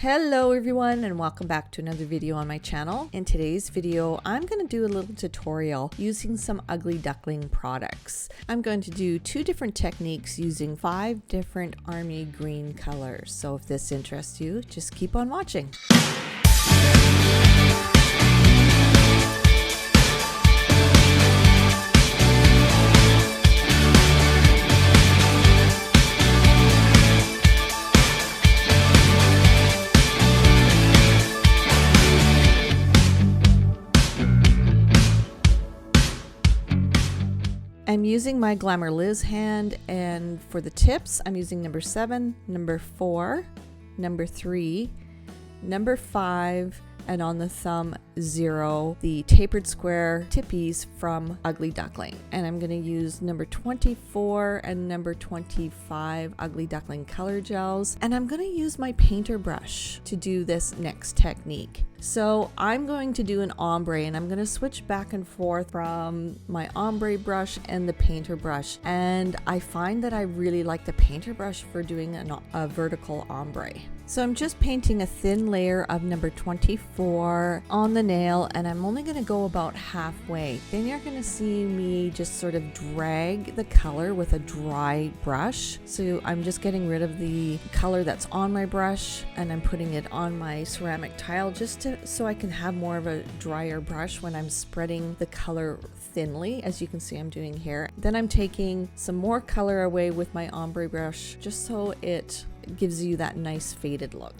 Hello everyone and welcome back to another video on my channel. In today's video, I'm going to do a little tutorial using some Ugly Duckling products. I'm going to do 2 different techniques using 5 different army green colors. So if this interests you, just keep on watching. I'm using my Glamour Liz hand, and for the tips, I'm using number 7, number 4, number 3, number 5, and on the thumb 0, the tapered square tippies from Ugly Duckling. And I'm going to use number 24 and number 25 Ugly Duckling color gels. And I'm going to use my painter brush to do this next technique. So I'm going to do an ombre, and I'm going to switch back and forth from my ombre brush and the painter brush. And I find that I really like the painter brush for doing a vertical ombre. So I'm just painting a thin layer of number 24 on the nail, and I'm only going to go about halfway. Then you're going to see me just sort of drag the color with a dry brush. So I'm just getting rid of the color that's on my brush, and I'm putting it on my ceramic tile just so I can have more of a drier brush when I'm spreading the color thinly, as you can see I'm doing here. Then I'm taking some more color away with my ombre brush just so it gives you that nice faded look.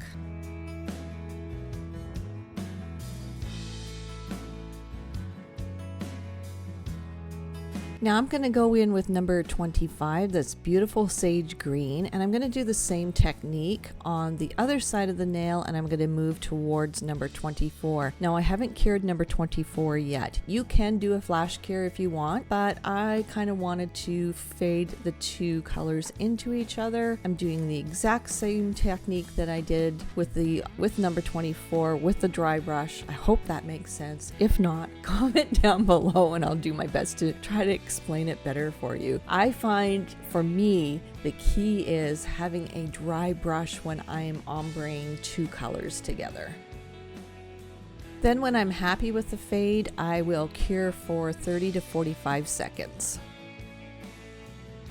Now I'm going to go in with number 25, that's beautiful sage green, and I'm going to do the same technique on the other side of the nail, and I'm going to move towards number 24. Now I haven't cured number 24 yet. You can do a flash cure if you want, but I kind of wanted to fade the 2 colors into each other. I'm doing the exact same technique that I did with number 24 with the dry brush. I hope that makes sense. If not, comment down below and I'll do my best to try to explain it better for you. I find for me the key is having a dry brush when I am ombreing 2 colors together. Then when I'm happy with the fade, I will cure for 30 to 45 seconds.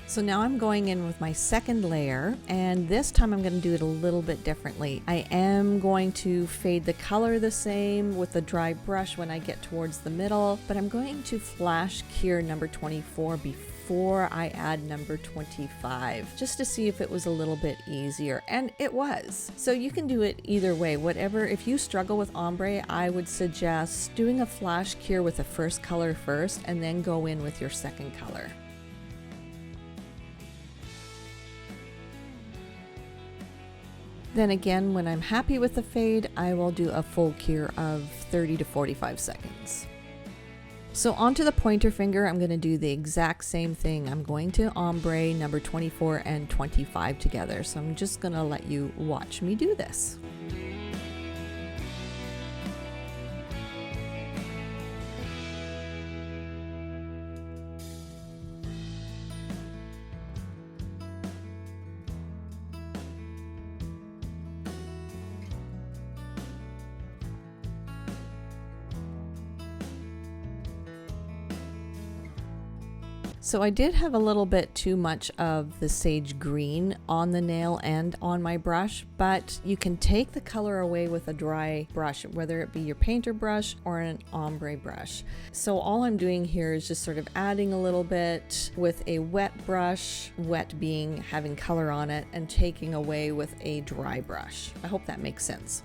So now I'm going in with my second layer, and this time I'm going to do it a little bit differently. I am going to fade the color the same with the dry brush when I get towards the middle, but I'm going to flash cure number 24 before I add number 25, just to see if it was a little bit easier, and it was. So you can do it either way, whatever. If you struggle with ombre, I would suggest doing a flash cure with the first color first and then go in with your second color. Then again, when I'm happy with the fade, I will do a full cure of 30 to 45 seconds. So onto the pointer finger, I'm going to do the exact same thing. I'm going to ombre number 24 and 25 together. So I'm just going to let you watch me do this. So I did have a little bit too much of the sage green on the nail and on my brush, but you can take the color away with a dry brush, whether it be your painter brush or an ombre brush. So all I'm doing here is just sort of adding a little bit with a wet brush, wet being having color on it, and taking away with a dry brush. I hope that makes sense.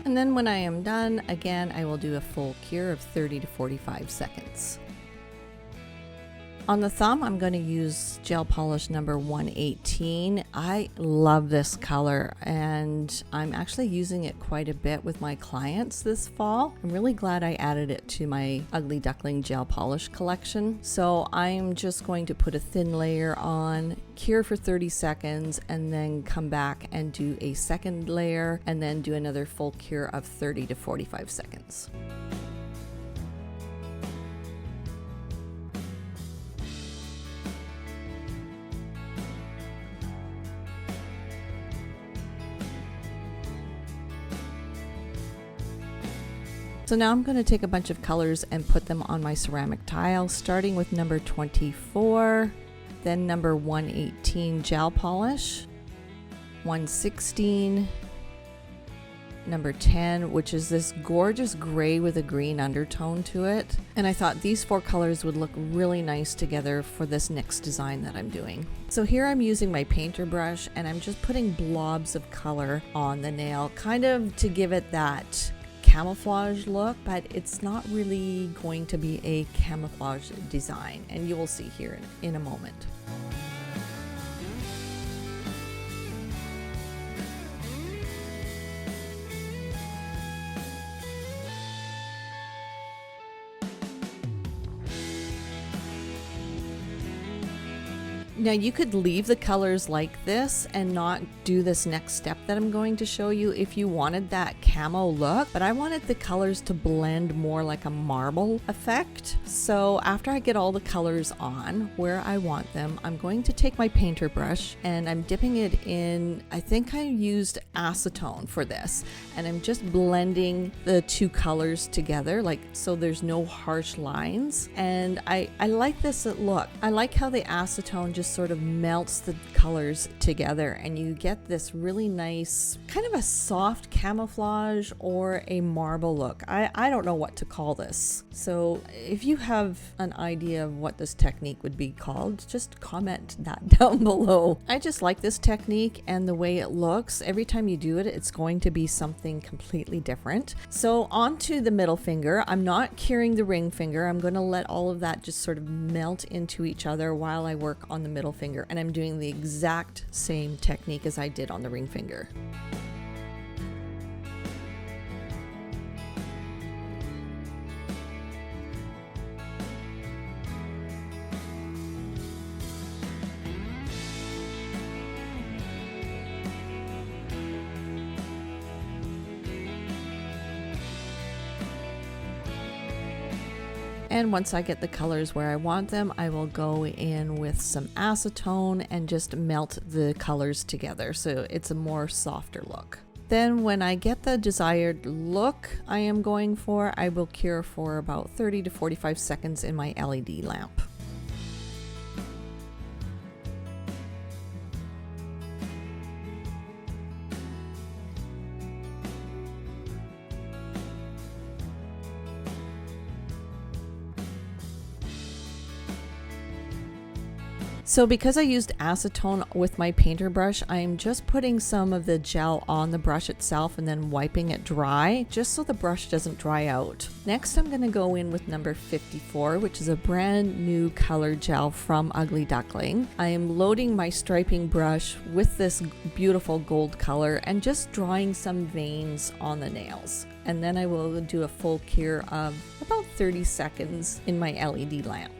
And then when I am done, again, I will do a full cure of 30 to 45 seconds. On the thumb, I'm going to use gel polish number 118. I love this color, and I'm actually using it quite a bit with my clients this fall. I'm really glad I added it to my Ugly Duckling gel polish collection. So I'm just going to put a thin layer on, cure for 30 seconds, and then come back and do a second layer, and then do another full cure of 30 to 45 seconds. So now I'm going to take a bunch of colors and put them on my ceramic tile, starting with number 24, then number 118 gel polish, 116, number 10, which is this gorgeous gray with a green undertone to it. And I thought these 4 colors would look really nice together for this next design that I'm doing. So here I'm using my painter brush and I'm just putting blobs of color on the nail, kind of to give it that camouflage look, but it's not really going to be a camouflage design, and you will see here in a moment. Now you could leave the colors like this and not do this next step that I'm going to show you if you wanted that camo look, but I wanted the colors to blend more like a marble effect. So after I get all the colors on where I want them, I'm going to take my painter brush and I'm dipping it in, I think I used acetone for this, and I'm just blending the 2 colors together, like so there's no harsh lines. And I like this look. I like how the acetone just sort of melts the colors together and you get this really nice kind of a soft camouflage or a marble look. I don't know what to call this. So if you have an idea of what this technique would be called, just comment that down below. I just like this technique and the way it looks. Every time you do it, it's going to be something completely different. So onto the middle finger. I'm not curing the ring finger. I'm going to let all of that just sort of melt into each other while I work on the middle finger, and I'm doing the exact same technique as I did on the ring finger. And once I get the colors where I want them, I will go in with some acetone and just melt the colors together so it's a more softer look. Then when I get the desired look I am going for, I will cure for about 30 to 45 seconds in my LED lamp. So because I used acetone with my painter brush, I'm just putting some of the gel on the brush itself and then wiping it dry, just so the brush doesn't dry out. Next, I'm going to go in with number 54, which is a brand new color gel from Ugly Duckling. I am loading my striping brush with this beautiful gold color and just drawing some veins on the nails. And then I will do a full cure of about 30 seconds in my LED lamp.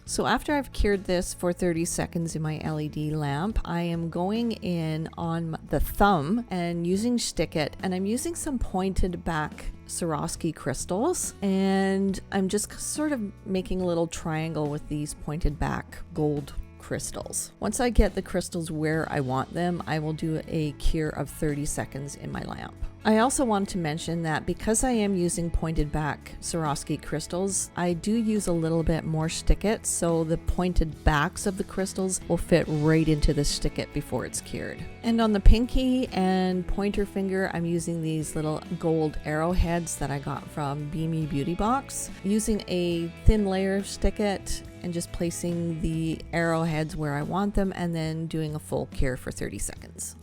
So after I've cured this for 30 seconds in my LED lamp, I am going in on the thumb and using Stick It, and I'm using some pointed back Swarovski crystals, and I'm just sort of making a little triangle with these pointed back gold crystals. Once I get the crystals where I want them, I will do a cure of 30 seconds in my lamp. I also wanted to mention that because I am using pointed back Swarovski crystals, I do use a little bit more stick-it, so the pointed backs of the crystals will fit right into the stick-it before it's cured. And on the pinky and pointer finger, I'm using these little gold arrowheads that I got from Beamy Beauty Box. Using a thin layer of stick-it and just placing the arrowheads where I want them, and then doing a full cure for 30 seconds.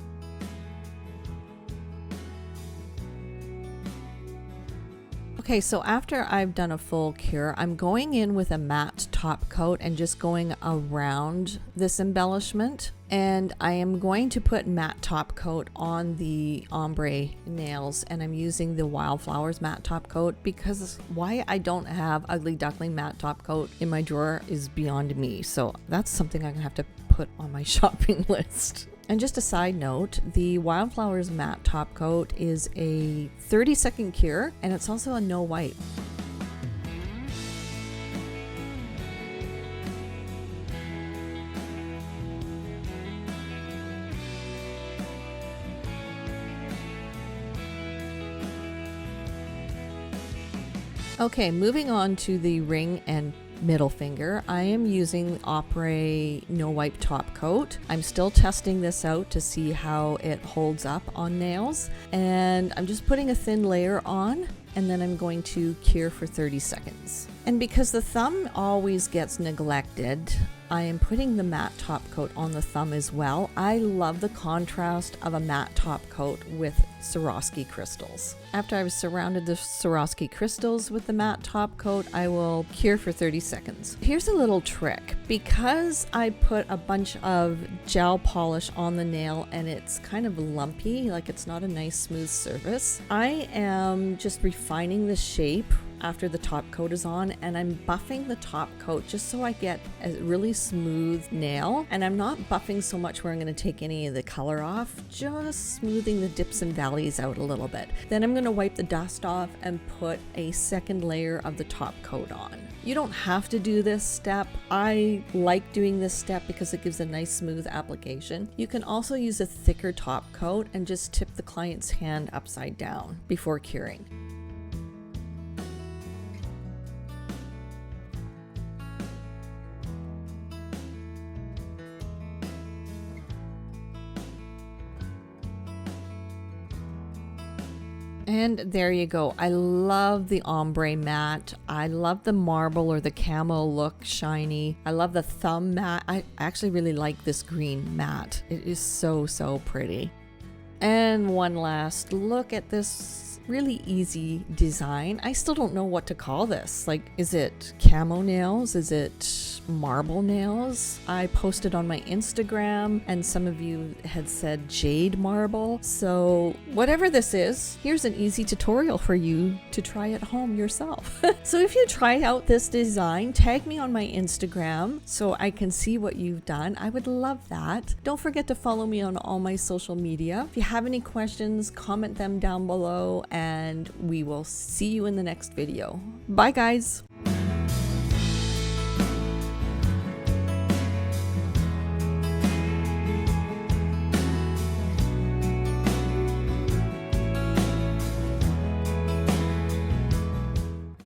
Okay, so after I've done a full cure, I'm going in with a matte top coat and just going around this embellishment. And I am going to put matte top coat on the ombre nails, and I'm using the Wildflowers matte top coat because why I don't have Ugly Duckling matte top coat in my drawer is beyond me. So that's something I'm gonna have to put on my shopping list. And just a side note, the Wildflowers matte top coat is a 30-second cure, and it's also a no wipe. Okay, moving on to the ring and middle finger, I am using Apres no wipe top coat. I'm still testing this out to see how it holds up on nails, and I'm just putting a thin layer on, and then I'm going to cure for 30 seconds. And because the thumb always gets neglected, I am putting the matte top coat on the thumb as well. I love the contrast of a matte top coat with Swarovski crystals. After I've surrounded the Swarovski crystals with the matte top coat, I will cure for 30 seconds. Here's a little trick. Because I put a bunch of gel polish on the nail and it's kind of lumpy, like it's not a nice smooth surface, I am just refining the shape after the top coat is on, and I'm buffing the top coat just so I get a really smooth nail. And I'm not buffing so much where I'm going to take any of the color off, just smoothing the dips and valleys out a little bit. Then I'm going to wipe the dust off and put a second layer of the top coat on. You don't have to do this step. I like doing this step because it gives a nice smooth application. You can also use a thicker top coat and just tip the client's hand upside down before curing. And there you go. I love the ombre matte. I love the marble or the camo look shiny. I love the thumb matte. I actually really like this green matte. It is so, so pretty. And one last look at this really easy design. I still don't know what to call this. Like, is it camo nails? Is it marble nails? I posted on my Instagram and some of you had said jade marble. So whatever this is, here's an easy tutorial for you to try at home yourself. So if you try out this design, tag me on my Instagram so I can see what you've done. I would love that. Don't forget to follow me on all my social media. If you have any questions, comment them down below, and we will see you in the next video. Bye guys.